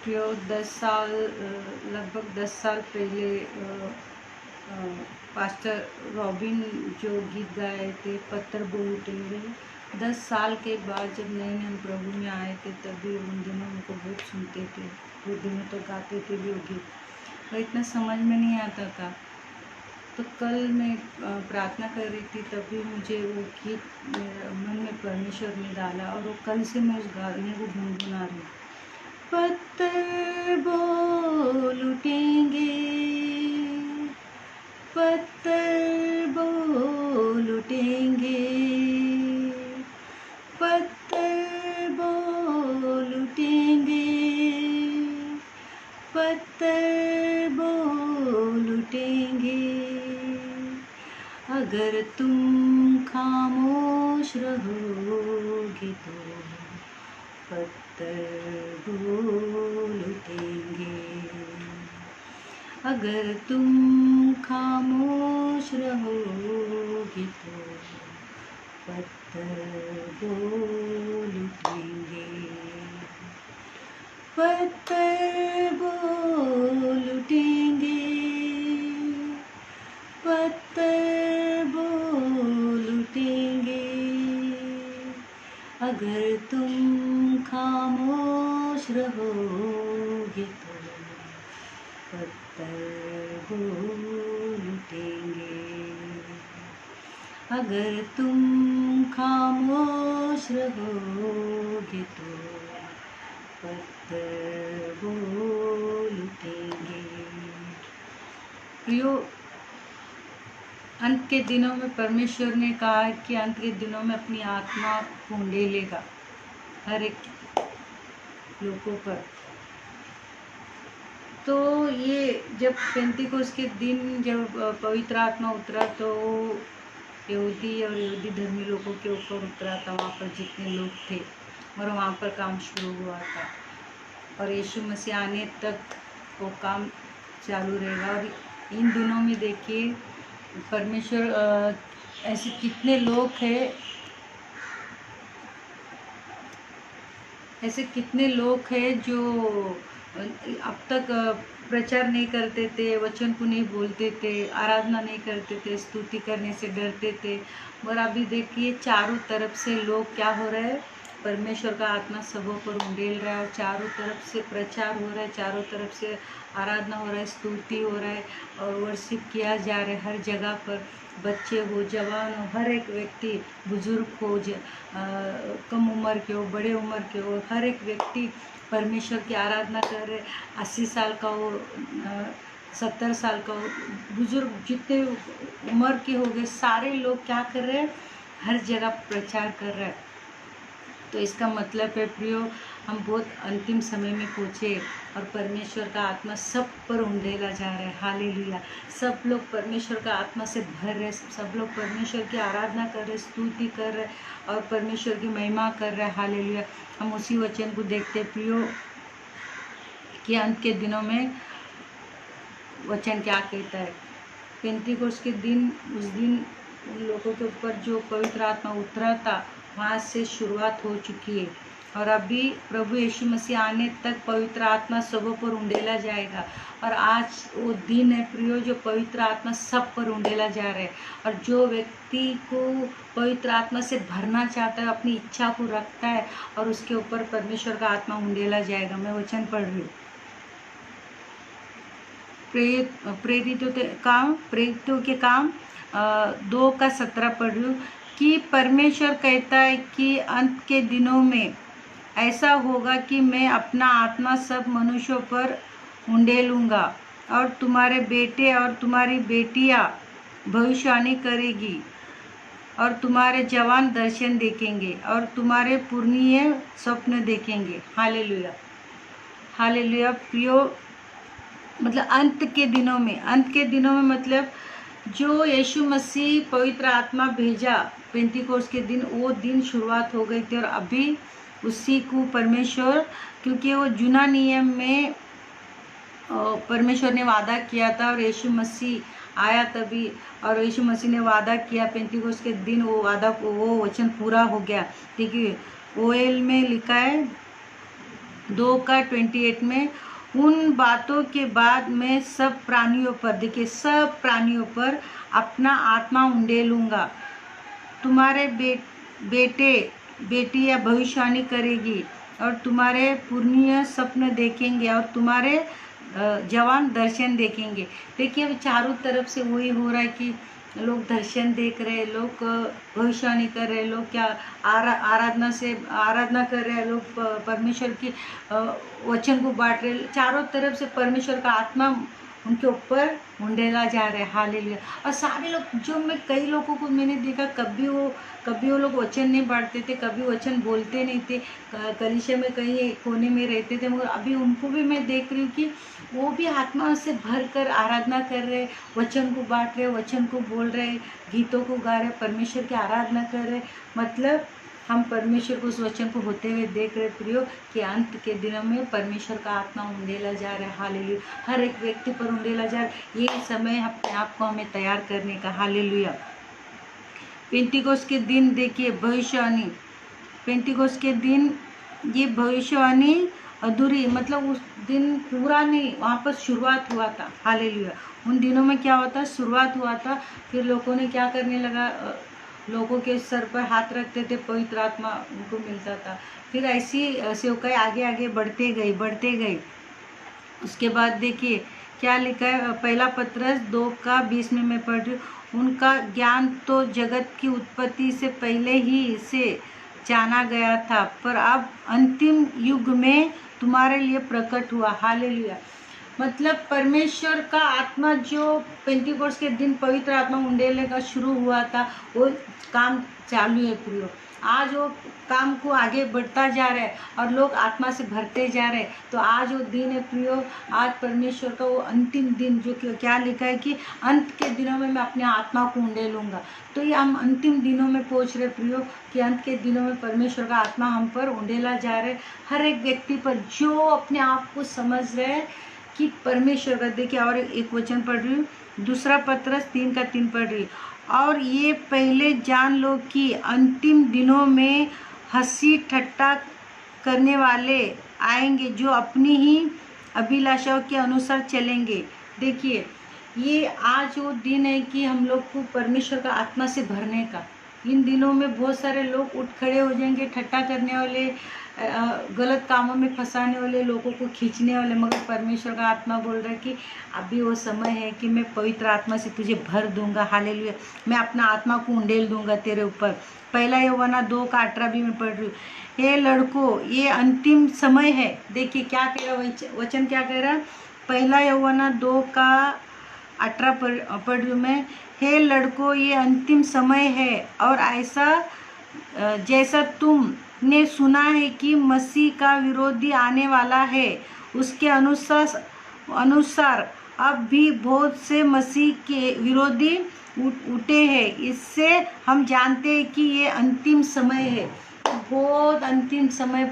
प्रियो 10 साल लगभग 10 साल पहले पास्टर रॉबिन जो गीत गाए थे पत्थर बोल उठेंगे, 10 साल के बाद जब नए नए हम प्रभु में आए थे तभी उन दिनों उनको बहुत सुनते थे, वो दिनों तो गाते थे भी वो गीत और इतना समझ में नहीं आता था। तो कल मैं प्रार्थना कर रही थी तभी मुझे वो गीत मेरे मन में परमेश्वर ने डाला और वो कल से मैं उस गाने को गुनगुना रही हूँ। पत्थर बोल उठेंगे, पत्थर बोल उठेंगे, पत्थर बोल उठेंगे, पत्थर बोल उठेंगे, अगर तुम खामोश रहोगे तो पत्थर बोल उठेंगे, अगर तुम खामोश रहोगे तो पत्थर बोल उठेंगे, पत्थर बोल उठेंगे, पत्थर बोल उठेंगे, अगर तुम खामोश रहोगे तो पत्थर बोल उठेंगे, अगर तुम खामोश रहोगे तो पत्थर बोल उठेंगे। प्रियो, अंत के दिनों में परमेश्वर ने कहा कि अंत के दिनों में अपनी आत्मा फूंडे लेगा हर एक लोगों पर। तो ये जब पेंतीकोस्त के दिन जब पवित्र आत्मा उतरा तो यहूदी और यहूदी धर्मी लोगों के ऊपर उतरा था, वहाँ पर जितने लोग थे और वहाँ पर काम शुरू हुआ था और यीशु मसीह आने तक वो काम चालू रहेगा। और इन दिनों में देखिए परमेश्वर ऐसे कितने लोग हैं, ऐसे कितने लोग हैं जो अब तक प्रचार नहीं करते थे, वचन को नहीं बोलते थे, आराधना नहीं करते थे, स्तुति करने से डरते थे। और अभी देखिए चारों तरफ से लोग क्या हो रहे हैं, परमेश्वर का आत्मा सबों पर उंडेल रहा है और चारों तरफ से प्रचार हो रहा है, चारों तरफ से आराधना हो रहा है, स्तुति हो रहा है और वर्शिप किया जा रहा है हर जगह पर। बच्चे हो, जवान हो, हर एक व्यक्ति, बुजुर्ग हो, कम उम्र के हो, बड़े उम्र के हो, हर एक व्यक्ति परमेश्वर की आराधना कर रहे। 80 साल का हो, 70 साल का हो, बुजुर्ग जितने उम्र के हो गए, सारे लोग क्या कर रहे हैं, हर जगह प्रचार कर रहे हैं। तो इसका मतलब है प्रियो, हम बहुत अंतिम समय में पहुँचे और परमेश्वर का आत्मा सब पर उंडेला जा रहा है। हालेलुया। सब लोग परमेश्वर का आत्मा से भर रहे, सब लोग परमेश्वर की आराधना कर रहे, स्तुति कर रहे और परमेश्वर की महिमा कर रहे। हालेलुया। हम उसी वचन को देखते प्रियो कि अंत के दिनों में वचन क्या कहता है। पेंतीकोस्त के दिन, उस दिन उन लोगों के ऊपर जो पवित्र आत्मा उतरा था वहाँ से शुरुआत हो चुकी है और अभी प्रभु यीशु मसीह आने तक पवित्र आत्मा सबों पर उंडेला जाएगा। और आज वो दिन है प्रियो जो पवित्र आत्मा सब पर उंडेला जा रहा है और जो व्यक्ति को पवित्र आत्मा से भरना चाहता है, अपनी इच्छा को रखता है और उसके ऊपर परमेश्वर का आत्मा उंडेला जाएगा। मैं वचन पढ़ रही हूँ, प्रेरितों के काम 2:17 पढ़ रही हूँ कि परमेश्वर कहता है कि अंत के दिनों में ऐसा होगा कि मैं अपना आत्मा सब मनुष्यों पर उंडेलूँगा और तुम्हारे बेटे और तुम्हारी बेटियाँ भविष्यवाणी करेगी और तुम्हारे जवान दर्शन देखेंगे और तुम्हारे पुरनिये स्वप्न देखेंगे। Hallelujah, hallelujah. प्रियो, मतलब अंत के दिनों में, अंत के दिनों में मतलब जो यीशु मसीह पवित्र आत्मा भेजा पेंतीकोस्त के दिन, वो दिन शुरुआत हो गई थी और अभी उसी को परमेश्वर, क्योंकि वो जुना नियम में परमेश्वर ने वादा किया था और यीशु मसीह आया तभी, और यीशु मसीह ने वादा किया पेंतीकोस्त के दिन, वो वादा, वो वचन पूरा हो गया। देखिए ओएल में लिखा है 2:28 में, उन बातों के बाद मैं सब प्राणियों पर, देखिए सब प्राणियों पर अपना आत्मा उंडेलूंगा। तुम्हारे बेटे बेटियां भविष्यवाणी करेगी और तुम्हारे पुण्य स्वप्न देखेंगे और तुम्हारे जवान दर्शन देखेंगे। देखिए अब चारों तरफ से वही हो रहा है कि लोग दर्शन देख रहे हैं, लोग भविष्यवाणी कर रहे हैं, लोग क्या आराधना कर रहे हैं, लोग परमेश्वर की वचन को बांट रहे हैं। चारों तरफ से परमेश्वर का आत्मा उनके ऊपर उंडेला जा रहा है। हालेलुया। और सारे लोग, जो मैं कई लोगों को मैंने देखा, कभी वो लोग वचन नहीं बांटते थे, कभी वचन बोलते नहीं थे, कलीसिया में कहीं कोने में रहते थे, मगर अभी उनको भी मैं देख रही हूँ कि वो भी आत्मा से भर कर आराधना कर रहे, वचन को बांट रहे, वचन को बोल रहे, गीतों को गा रहे, परमेश्वर की आराधना कर रहे। मतलब हम परमेश्वर को उस वचन को होते हुए देख रहे प्रियो कि अंत के दिनों में परमेश्वर का आत्मा उंडेला जा रहा है। हालेलुया। हर एक व्यक्ति पर उंडेला जा रहा है। ये समय अपने आप को हमें तैयार करने का। हालेलुया। पेंटिकोस के दिन देखिए भविष्यवाणी, पेंटिकोस के दिन ये भविष्यवाणी अधूरी, मतलब उस दिन पूरा नहीं, वहाँ पर शुरुआत हुआ था। हालेलुया। उन दिनों में क्या होता, शुरुआत हुआ था, फिर लोगों ने क्या करने लगा, लोगों के सर पर हाथ रखते थे, पवित्र आत्मा उनको मिलता था। फिर ऐसी सेवकाई आगे आगे बढ़ते गई। उसके बाद देखिए क्या लिखा है, पहला पत्रस 2:20 में मैं पढ़ रही हूँ। उनका ज्ञान तो जगत की उत्पत्ति से पहले ही से जाना गया था, पर अब अंतिम युग में तुम्हारे लिए प्रकट हुआ। हालेलुया। मतलब परमेश्वर का आत्मा जो पेंटिकोस्ट के दिन पवित्र आत्मा उंडेलने का शुरू हुआ था, वो काम चालू है प्रियो। आज वो काम को आगे बढ़ता जा रहा है और लोग आत्मा से भरते जा रहे हैं। तो आज वो दिन है प्रियो, आज परमेश्वर का वो अंतिम दिन, जो क्या लिखा है कि अंत के दिनों में मैं अपने आत्मा को उंडेलूंगा। तो ये हम अंतिम दिनों में पहुंच रहे प्रियो कि अंत के दिनों में परमेश्वर का आत्मा हम पर उंडेला जा रहा है, हर एक व्यक्ति पर जो अपने आप को समझ रहे हैं कि परमेश्वर का। देखिए और एक वचन पढ़ रही हूँ, दूसरा पत्रस 3:3 पढ़ रही हूँ। और ये पहले जान लो कि अंतिम दिनों में हंसी ठट्टा करने वाले आएंगे, जो अपनी ही अभिलाषाओं के अनुसार चलेंगे। देखिए ये आज वो दिन है कि हम लोग को परमेश्वर का आत्मा से भरने का। इन दिनों में बहुत सारे लोग उठ खड़े हो जाएंगे, ठट्टा करने वाले, गलत कामों में फंसाने वाले, लोगों को खींचने वाले, मगर परमेश्वर का आत्मा बोल रहा है कि अभी वो समय है कि मैं पवित्र आत्मा से तुझे भर दूंगा। हालेलुया। मैं अपना आत्मा को उंडेल दूंगा तेरे ऊपर। पहला यूहन्ना 2:18 भी मैं पढ़ रही हूँ। हे लड़कों, ये अंतिम समय है। देखिए क्या कह रहा वचन, क्या कह रहा, पहला यूहन्ना 2:18 पढ़ रही हूँ मैं। हे लड़कों, ये अंतिम समय है और ऐसा जैसा तुमने सुना है कि मसीह का विरोधी आने वाला है, उसके अनुसार अब भी बहुत से मसीह के विरोधी उठे हैं। इससे हम जानते हैं कि ये अंतिम समय है, बहुत अंतिम समय,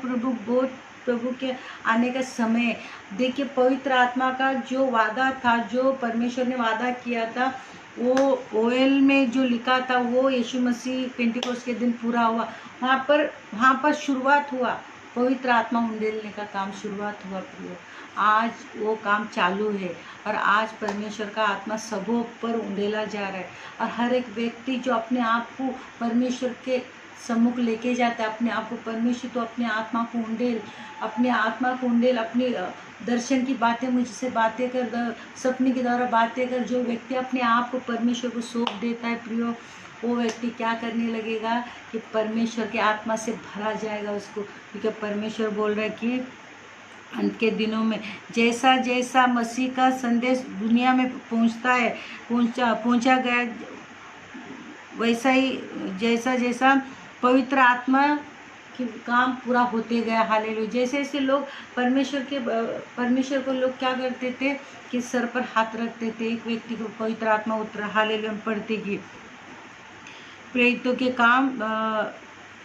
प्रभु के आने का समय। देखिए पवित्र आत्मा का जो वादा था, जो परमेश्वर ने वादा किया था, वो ओएल में जो लिखा था, वो यीशु मसीह पेंटिकोस्ट के दिन पूरा हुआ। वहाँ पर शुरुआत हुआ, पवित्र आत्मा उंडेलने का काम शुरुआत हुआ प्रियो। आज वो काम चालू है और आज परमेश्वर का आत्मा सबों पर उंडेला जा रहा है। और हर एक व्यक्ति जो अपने आप को परमेश्वर के सम्मुख लेके जाता है, अपने आप को परमेश्वर, तो अपने आत्मा को उंडेल, अपने आत्मा को उंडेल, अपने दर्शन की बातें मुझसे बातें कर, सपने के द्वारा बातें कर। जो व्यक्ति अपने आप को परमेश्वर को सौंप देता है प्रियो, वो व्यक्ति क्या करने लगेगा कि परमेश्वर के आत्मा से भरा जाएगा उसको। क्योंकि परमेश्वर बोल रहा है कि अंत के दिनों में जैसा जैसा मसीह का संदेश दुनिया में पहुंचा गया, वैसा ही जैसा जैसा पवित्र आत्मा कि काम पूरा होते गया। हालेलुया। जैसे जैसे लोग परमेश्वर को लोग क्या करते थे कि सर पर हाथ रखते थे, एक व्यक्ति को पवित्र आत्मा उतरा। हालेलुया। पढ़ते कि प्रेरितों के काम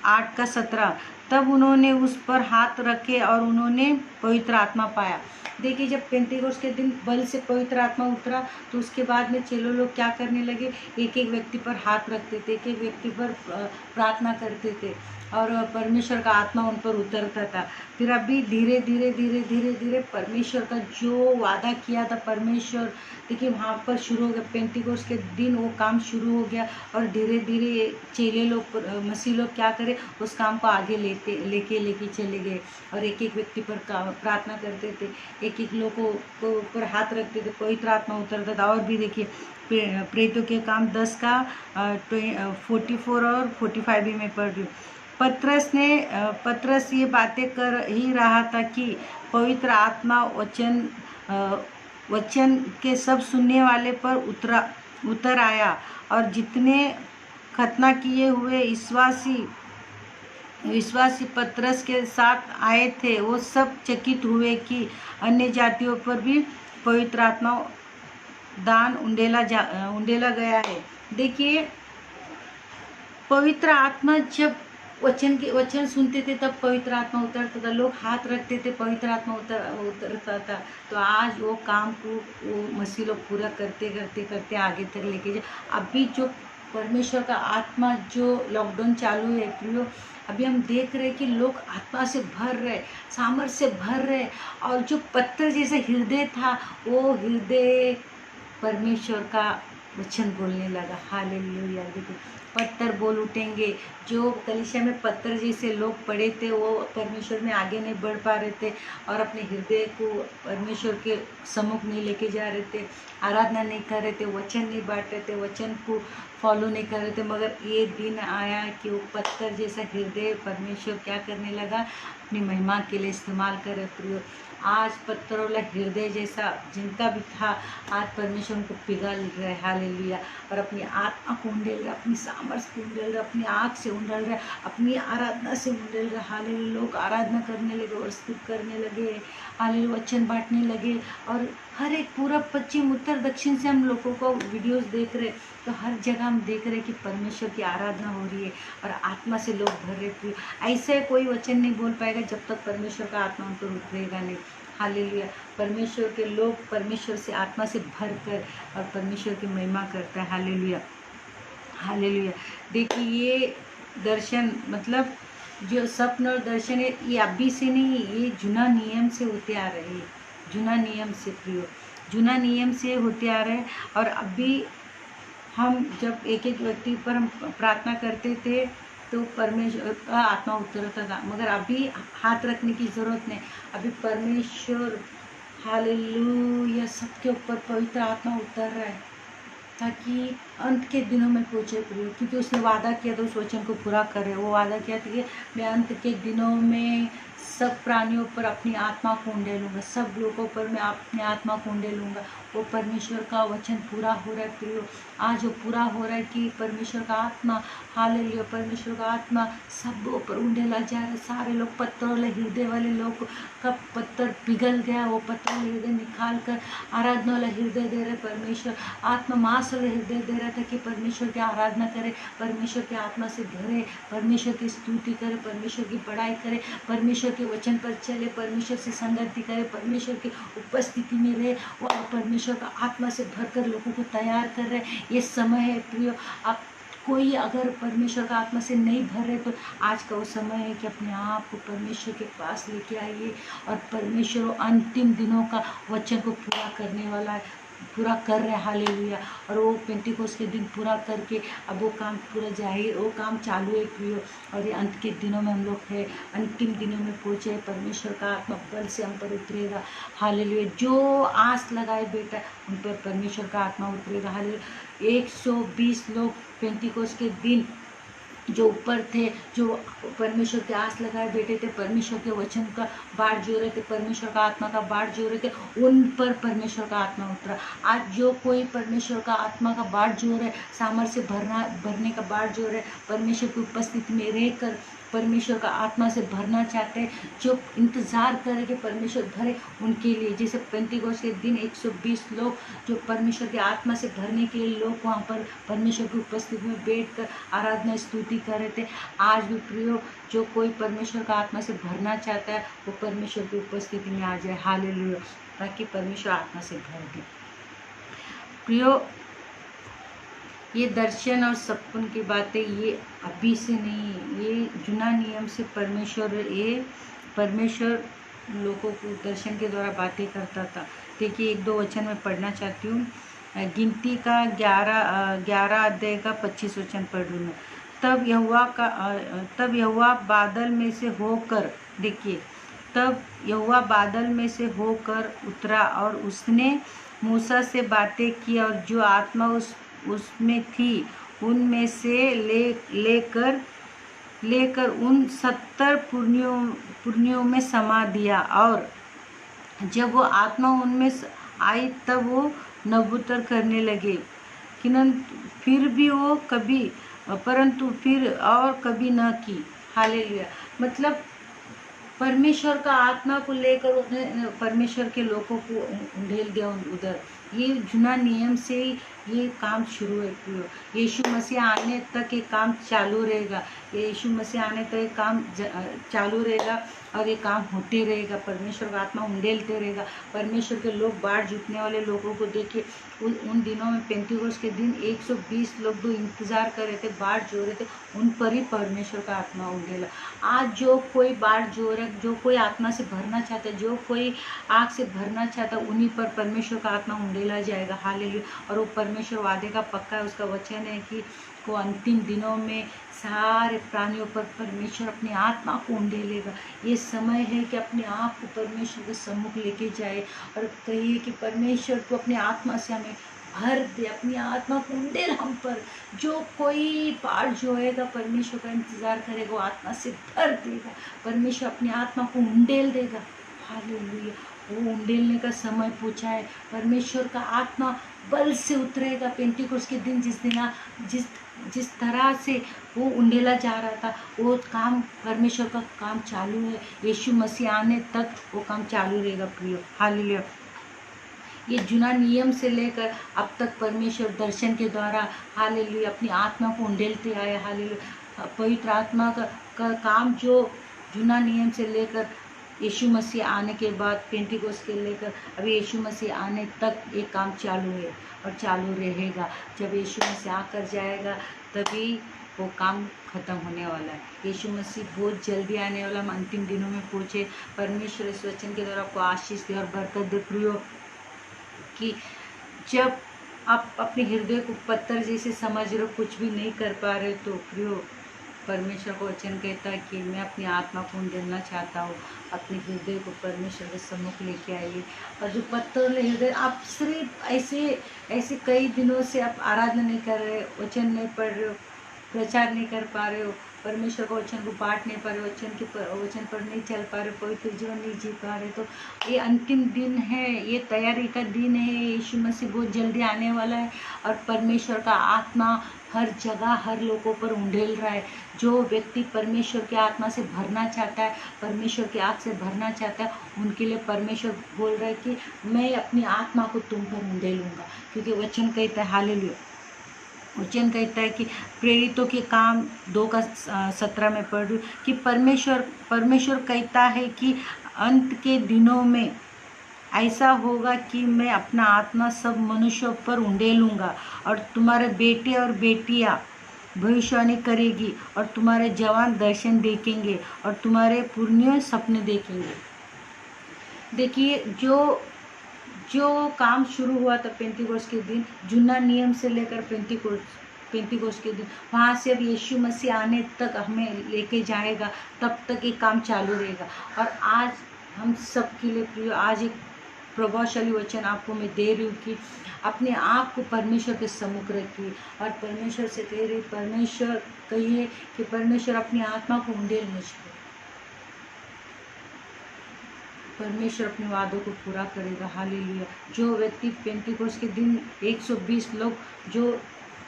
8:17, तब उन्होंने उस पर हाथ रखे और उन्होंने पवित्र आत्मा पाया। देखिए जब पेंटिकोस्ट के दिन बल से पवित्र आत्मा उतरा तो उसके बाद में चेलो लोग क्या करने लगे, एक एक व्यक्ति पर हाथ रखते थे, एक एक व्यक्ति पर प्रार्थना करते थे और परमेश्वर का आत्मा उन पर उतरता था। फिर अभी धीरे धीरे धीरे धीरे धीरे परमेश्वर का जो वादा किया था परमेश्वर, देखिए वहाँ पर शुरू हो गया, पेंटिकोस्ट के दिन वो काम शुरू हो गया और धीरे धीरे चेले लोग मसीह लोग क्या करे, उस काम को आगे लेके चले गए और एक एक व्यक्ति पर प्रार्थना करते थे, एक एक लोग को ऊपर हाथ रखते थे, पवित्र आत्मा उतरता था। और भी देखिए प्रेरितों के काम 10 का 44 और 45 भी मैं पढ़ रही हूँ। पतरस ये बातें कर ही रहा था कि पवित्र आत्मा वचन के सब सुनने वाले पर उतर आया और जितने खतना किए हुए विश्वासी पतरस के साथ आए थे वो सब चकित हुए कि अन्य जातियों पर भी पवित्र आत्मा दान उंडेला गया है। देखिए पवित्र आत्मा जब वचन सुनते थे तब पवित्र आत्मा उतरता था, लोग हाथ रखते थे, पवित्र आत्मा उतरता था। तो आज वो काम को वो मसीह लोग पूरा करते करते करते आगे तक लेके जाए। अभी जो परमेश्वर का आत्मा जो लॉकडाउन चालू है प्रियो, अभी हम देख रहे हैं कि लोग आत्मा से भर रहे, सामर्थ्य से भर रहे और जो पत्थर जैसे हृदय था वो हृदय परमेश्वर का वचन बोलने लगा। हालेलुया। देखो पत्थर बोल उठेंगे। जो कलीसिया में पत्थर जैसे लोग पड़े थे वो परमेश्वर में आगे नहीं बढ़ पा रहे थे और अपने हृदय को परमेश्वर के सम्मुख नहीं लेके जा रहे थे, आराधना नहीं कर रहे थे, वचन नहीं बांट रहे थे, वचन को फॉलो नहीं कर रहे थे। मगर ये दिन आया कि वो पत्थर जैसा हृदय परमेश्वर क्या करने लगा, अपनी महिमा के लिए इस्तेमाल करे। प्रियो आज पत्थर वाला हृदय जैसा जिनका भी था आज परमेश्वर उनको पिघल रहा है। हालेलुया। और अपनी आत्मा को उंडेल रहा, अपनी सामर्थ्य को उंडेल रहा, अपनी आँख से उंडेल रहा, अपनी आराधना से उंडेल रहा। हालेलुया। लोग आराधना करने लगे और स्तुति करने लगे, हालेलुया, वचन बांटने लगे। और हर एक पूरब पश्चिम उत्तर दक्षिण से हम लोगों को वीडियोस देख रहे, तो हर जगह हम देख रहे कि परमेश्वर की आराधना हो रही है और आत्मा से लोग भर रहे। ऐसे कोई वचन नहीं बोल पाएगा जब तक परमेश्वर का आत्मा उन पर उतरेगा नहीं। हालेलुया। परमेश्वर के लोग परमेश्वर से आत्मा से भर कर और परमेश्वर की महिमा करता है। हालेलुया। हालेलुया। देखिए ये दर्शन मतलब जो स्वप्न और दर्शन है ये अभी से नहीं, ये जुना नियम से होते आ रहे हैं, जुना नियम से प्रियो, जुना नियम से होते आ रहे हैं। और अभी हम जब एक एक व्यक्ति पर हम प्रार्थना करते थे तो परमेश्वर का आत्मा उतरता था, मगर अभी हाथ रखने की ज़रूरत नहीं। अभी परमेश्वर हालेलुया सबके ऊपर पवित्र आत्मा उतर रहा है ताकि अंत के दिनों में पहुँचे प्रियो, क्योंकि उसने वादा किया था उस वचन को पूरा करे। वो वादा किया था कि मैं अंत के दिनों में सब प्राणियों पर अपनी आत्मा को उंडेलूँगा, सब लोगों पर मैं अपनी आत्मा को उंडेलूँगा। वो परमेश्वर का वचन पूरा हो रहा है प्रियो, आज वो पूरा हो रहा है कि परमेश्वर का आत्मा, हालेलुया, परमेश्वर का आत्मा सब ऊपर उंडेला जा रहा है। सारे लोग पत्थर वाले हृदय वाले लोग का पत्थर पिघल गया, वो पत्थर वाले हृदय निकाल कर आराधना वाला हृदय दे रहे परमेश्वर। आत्मा मांस वाले हृदय दे रहा था कि परमेश्वर की आराधना करे, परमेश्वर के आत्मा से भरे, परमेश्वर की स्तुति करे, परमेश्वर की बड़ाई करे, परमेश्वर के वचन पर चले, परमेश्वर से संगति करे, परमेश्वर की उपस्थिति में रहे और परमेश्वर का आत्मा से भरकर लोगों को तैयार कर रहे। ये समय है प्रियो, आप कोई अगर परमेश्वर का आत्मा से नहीं भर रहे तो आज का वो समय है कि अपने आप को परमेश्वर के पास लेके आइए और परमेश्वर अंतिम दिनों का वचन को पूरा करने वाला है, पूरा कर रहे हैं। हालेलुया। और वो पेंटिकोस्ट के दिन पूरा करके अब वो काम पूरा जाहिर, वो काम चालू है प्रियो। और ये अंत के दिनों में हम लोग है, अंतिम दिनों में पहुँचे, परमेश्वर का आत्मा बल से हम पर उतरेगा। हालेलुया। जो आस लगाए बेटा उन पर परमेश्वर का आत्मा उतरेगा। हालेलुया। 120 लोग पेंटिकोस्ट के दिन जो ऊपर थे, जो परमेश्वर के आस लगाए बैठे थे, परमेश्वर के वचन का बाढ़ जो रहे थे, परमेश्वर का आत्मा का बाढ़ जो रहे थे, उन पर परमेश्वर का आत्मा उतरा। आज जो कोई परमेश्वर का आत्मा का बाढ़ जो रहे, सामर्थ्य से भरने का बाढ़ जो रहे, परमेश्वर की उपस्थिति में रहकर परमेश्वर का आत्मा से भरना चाहते हैं, जो इंतज़ार करें कि परमेश्वर भरे, उनके लिए जैसे पेंतीकोस्त के दिन 120 लोग जो परमेश्वर के आत्मा से भरने के लिए लोग वहाँ पर परमेश्वर की उपस्थिति में बैठकर आराधना स्तुति कर रहे थे। आज भी प्रियो, जो कोई परमेश्वर का आत्मा से भरना चाहता है वो परमेश्वर की उपस्थिति में आ जाए। हालेलुया, ताकि परमेश्वर आत्मा से भर दे। प्रियो, ये दर्शन और सपन की बातें ये अभी से नहीं, ये जुना नियम से परमेश्वर लोगों को दर्शन के द्वारा बातें करता था। देखिए, 1-2 वचन में पढ़ना चाहती हूँ। गिनती का 11 अध्याय का 25 वचन पढ़ रही हूँ। तब यहोवा बादल में से होकर, देखिए, तब यहोवा बादल में से होकर उतरा और उसने मूसा से बातें की, और जो आत्मा उसमें थी उनमें से लेकर उन 70 पुरनियों में समा दिया। और जब वो आत्मा उनमें आई तब वो नबूतर करने लगे, परंतु फिर और कभी न की। हालेलुया। मतलब परमेश्वर का आत्मा को लेकर उन्हें परमेश्वर के लोगों को ढेल दिया उधर। ये जुना नियम से ही ये काम शुरू है। यीशु मसीह आने तक ये काम चालू रहेगा। यीशु मसीह आने तक ये काम चालू रहेगा और ये काम होते रहेगा। परमेश्वर का आत्मा उंडेलते रहेगा। परमेश्वर के लोग बाढ़ जुटने वाले लोगों को देखिए, उन दिनों में पेंतीकोस्त के दिन 120 लोग जो इंतज़ार कर रहे थे, बाढ़ जो रहे थे, उन पर ही परमेश्वर का आत्मा उंडेला। आज जो कोई बाढ़ जो रहा, जो कोई आत्मा से भरना चाहता है, जो कोई आग से भरना चाहता है, उन्हीं पर परमेश्वर का आत्मा उंडेला जाएगा। हालेलुया। और वो परमेश्वर वादे का पक्का है, उसका वचन है कि वो अंतिम दिनों में सारे प्राणियों पर परमेश्वर अपनी आत्मा को उंडेलेगा। ये समय है कि अपने आप को परमेश्वर के सम्मुख लेके जाए और कहिए कि परमेश्वर को अपनी आत्मा से हमें भर दे, अपनी आत्मा को उंडेल हम पर। जो कोई बाढ़ जो होएगा, परमेश्वर का इंतजार करेगा, वो आत्मा से भर देगा। परमेश्वर अपनी आत्मा को उंडेल देगा। हालेलुया। वो उंडेलने का समय पूछा है। परमेश्वर का आत्मा बल से उतरेगा। पेंतीकोस्त के दिन जिस तरह से वो उंडेला जा रहा था, वो काम, परमेश्वर का काम चालू है। यीशु मसीह आने तक वो काम चालू रहेगा प्रियो। हालेलुया। ये जुना नियम से लेकर अब तक परमेश्वर दर्शन के द्वारा, हालेलुया, अपनी आत्मा को उंडेलते आए। हालेलुया। पवित्र आत्मा का काम जो जुना नियम से लेकर यीशु मसीह आने के बाद पेंतीकोस्त के लेकर अभी यीशु मसीह आने तक ये काम चालू है और चालू रहेगा। जब यीशु मसीह आकर जाएगा तभी वो काम खत्म होने वाला है। यीशु मसीह बहुत जल्दी आने वाला, हम अंतिम दिनों में पहुँचे। परमेश्वर इस वचन के द्वारा आपको आशीष दे और बरकत दे प्रियो, कि जब आप अपने हृदय को पत्थर जैसे समझ रहे हो, कुछ भी नहीं कर पा रहे, तो प्रियो, परमेश्वर को वचन कहता है कि मैं अपनी आत्मा को उंडेलना चाहता हूँ। अपने हृदय को परमेश्वर के सम्मुख लेके आइए। और जो पत्थर हृदय, आप सिर्फ ऐसे कई दिनों से आप आराधना नहीं कर रहे, वचन नहीं पढ़ रहे हो, प्रचार नहीं कर पा रहे हो, परमेश्वर का वचन को बांट नहीं पा रहे, वचन पर नहीं चल पा रहे, पवित्र जीवन नहीं जी पा रहे, तो ये अंतिम दिन है, ये तैयारी का दिन है। यीशु मसीह बहुत जल्दी आने वाला है और परमेश्वर का आत्मा हर जगह हर लोगों पर उंडेल रहा है। जो व्यक्ति परमेश्वर के आत्मा से भरना चाहता है, परमेश्वर की आग से भरना चाहता है, उनके लिए परमेश्वर बोल रहा है कि मैं अपनी आत्मा को तुम पर उंडेलूंगा। क्योंकि वचन कहता है, हालेलुया, वचन कहता है कि प्रेरितों के काम 2:17 में पढ़ रही कि परमेश्वर कहता है कि अंत के दिनों में ऐसा होगा कि मैं अपना आत्मा सब मनुष्यों पर उंडेलूंगा, और तुम्हारे बेटे और बेटियां भविष्यवाणी करेगी, और तुम्हारे जवान दर्शन देखेंगे, और तुम्हारे पुरनियों सपने देखेंगे। देखिए, जो काम शुरू हुआ था पेंतीकोस्त के दिन, जुना नियम से लेकर पेंतीकोस्त के दिन, वहाँ से अब यीशु मसीह आने तक हमें लेके जाएगा, तब तक ये काम चालू रहेगा। और आज हम सब के लिए प्रिय, आज एक प्रभावशाली वचन आपको मैं दे रही हूँ कि अपने आप को परमेश्वर के सम्मुख रखिए और परमेश्वर से कह रही, परमेश्वर कहिए कि परमेश्वर अपनी आत्मा को उंडेल मुझ पर। परमेश्वर अपने वादों को पूरा करेगा। हालेलुया। जो व्यक्ति पेंतीकोस्त के दिन 120 लोग जो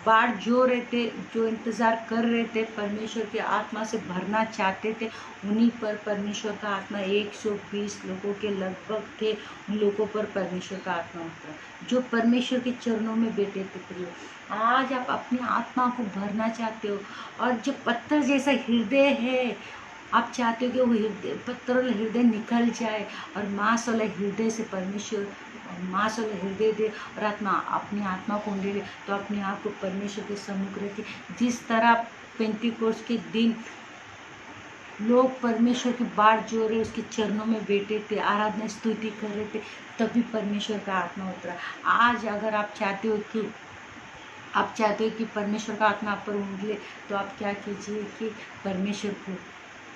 बाढ़ जो रहते, जो इंतज़ार कर रहे थे, परमेश्वर की आत्मा से भरना चाहते थे, उन्हीं पर परमेश्वर का आत्मा 120 लोगों के लगभग थे, उन लोगों पर परमेश्वर का आत्मा उतरा, जो परमेश्वर के चरणों में बैठे थे। प्रिय, आज आप अपनी आत्मा को भरना चाहते हो, और जो पत्थर जैसा हृदय है, आप चाहते हो कि वो हृदय, पत्थर वाला हृदय निकल जाए और मांस वाले हृदय से परमेश्वर मांस वाले हृदय दे, और आत्मा अपनी आत्मा को दे दे। तो अपने आप को परमेश्वर के सम्मुख रखे, जिस तरह पेंतीकोस्त के दिन लोग परमेश्वर की बाढ़ जो रहे उसके चरणों में बैठे थे, आराधना स्तुति कर रहे थे, तभी परमेश्वर का आत्मा उतरा। आज अगर आप चाहते हो कि परमेश्वर का आत्मा आप पर उंगले, तो आप क्या कीजिए कि परमेश्वर को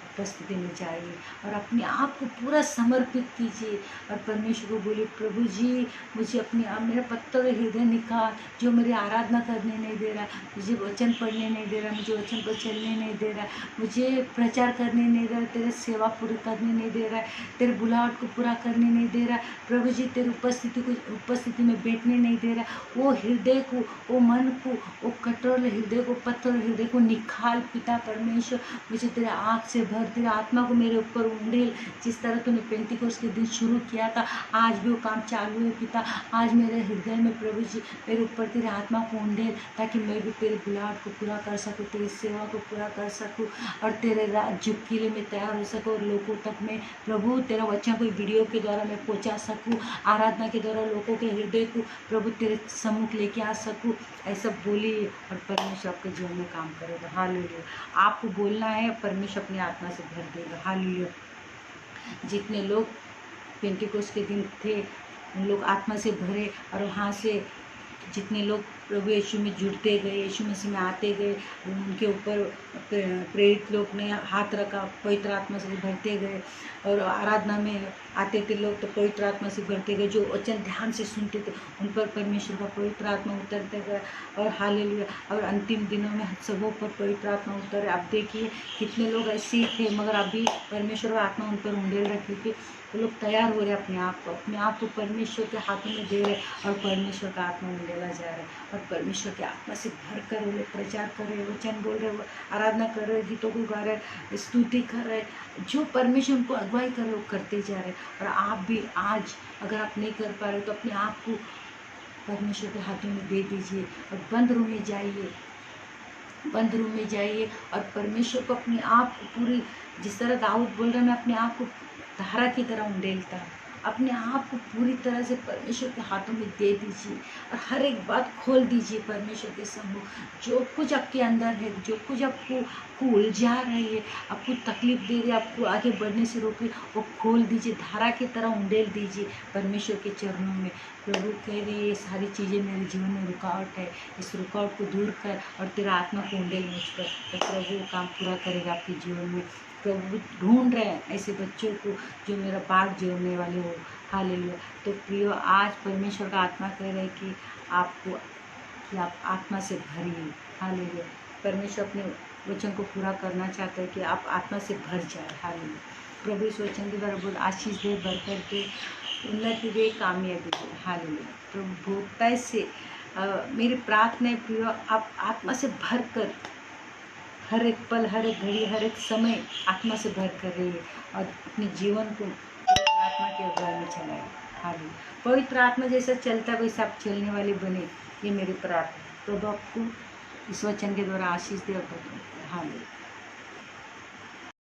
उपस्थिति में जाइए और अपने आप को पूरा समर्पित कीजिए, और परमेश्वर को बोलिए, प्रभु जी मुझे मेरा पत्थर हृदय निकाल, जो मेरी आराधना करने नहीं दे रहा, मुझे वचन पढ़ने नहीं दे रहा, मुझे वचन पर चलने नहीं दे रहा, मुझे प्रचार करने नहीं दे रहा, तेरे सेवा पूरी करने नहीं दे रहा है, तेरे बुलाहट को पूरा करने नहीं दे रहा, प्रभु जी तेरी उपस्थिति में बैठने नहीं दे रहा। वो हृदय को, वो मन को, वो कठोर हृदय को, पत्थर हृदय को निकाल पिता परमेश्वर। मुझे तेरे आँख से भर, तेरे आत्मा को मेरे ऊपर उंडेल, जिस तरह तूने पेंतीकोस्त के दिन शुरू किया था, आज भी वो काम चालू है पिता। आज मेरे हृदय में प्रभु जी मेरे ऊपर तेरे आत्मा को उंडेल, ताकि मैं भी तेरे बुलाहट को पूरा कर सकूँ, तेरी सेवा को पूरा कर सकूँ, और तेरे राज्य के लिए मैं तैयार हो सकूँ, और लोगों तक मैं प्रभु तेरा वचन कोई वीडियो के द्वारा मैं पहुँचा सकूँ, आराधना के द्वारा लोगों के हृदय को प्रभु तेरे सम्मुख लेके आ सकूँ। ऐसा बोलिए और परमेश्वर आपके जीवन में काम करेगा। हालेलुया। आपको बोलना है, परमेश्वर अपनी आत्मा से भर देगा। हालेलुया। जितने लोग पेंतीकोस्त के दिन थे, उन लोग आत्मा से भरे, और वहाँ से जितने लोग प्रभु यीशु में जुड़ते गए, यीशु मसीह में आते गए, उनके ऊपर प्रेरित लोग ने हाथ रखा, पवित्र आत्मा से भरते गए, और आराधना में आते थे लोग तो पवित्र आत्मा से भरते गए, जो वचन ध्यान से सुनते थे उन पर परमेश्वर का पवित्र आत्मा उतरते गए। और हालेलुया। और अंतिम दिनों में सबों पर पवित्र आत्मा उतरे। आप देखिए कितने लोग ऐसे ही थे, मगर अभी परमेश्वर का आत्मा उन पर उंडेल रखे थे, वो लोग तैयार हो रहे अपने आप को परमेश्वर के हाथों में दे रहे, और परमेश्वर का आत्मा उंडेला जा रहा है, और परमेश्वर के आत्मा से भर कर वो लोग प्रचार कर रहे, वचन बोल रहे, आराधना कर रहे, गीतों को गा रहे, स्तुति कर रहे, जो परमेश्वर उनको अगुवाई कर रहे वो करते जा रहे। और आप भी आज अगर आप नहीं कर पा रहे तो अपने आप को परमेश्वर के हाथों में दे दीजिए, और बंद रूम में जाइए और परमेश्वर को अपने आप को पूरी, जिस तरह दाऊद बोल रहा है, मैं अपने आप को धारा की तरह उंडेलता हूँ, अपने आप को पूरी तरह से परमेश्वर के हाथों में दे दीजिए, और हर एक बात खोल दीजिए परमेश्वर के सम्मुख। जो कुछ आपके अंदर है, जो कुछ आपको उलझा रही है, आपको तकलीफ दे रही है, आपको आगे बढ़ने से रोक रही है, वो खोल दीजिए, धारा की तरह उंडेल दीजिए परमेश्वर के चरणों में। प्रभु कह रही है, ये सारी चीज़ें मेरे जीवन में रुकावट है, इस रुकावट को दूर कर और तेरा आत्मा को उंडेल मुझ पर, तो प्रभु वो काम पूरा करेगा आपके जीवन में। प्रभु ढूंढ रहे हैं ऐसे बच्चों को जो मेरा बाढ़ जोड़ने वाले हो। हालेलुया। तो प्रियो, आज परमेश्वर का आत्मा कह रहे हैं कि आप आत्मा से भरिए। हालेलुया। परमेश्वर अपने वचन को पूरा करना चाहता है कि आप आत्मा से भर जाए। हालेलुया। प्रभु इस वचन के द्वारा बहुत आशीष दे, बरकत दे, उन्नति दे, कामयाबी दे। हालेलुया। प्रभु भोक्ता से मेरी प्रार्थना है प्रियो, आप आत्मा से भर कर हर एक पल, हर एक घड़ी, हर एक समय आत्मा से भर कर रही है, और अपने जीवन को पवित्र आत्मा के अगुवाई में चलाए। हालेलुया। पवित्र आत्मा जैसा चलता है वैसे आप चलने वाले बने, ये मेरी प्रार्थना। प्रभु आपको इस वचन के द्वारा आशीष दे और बरकत दे। हालेलुया।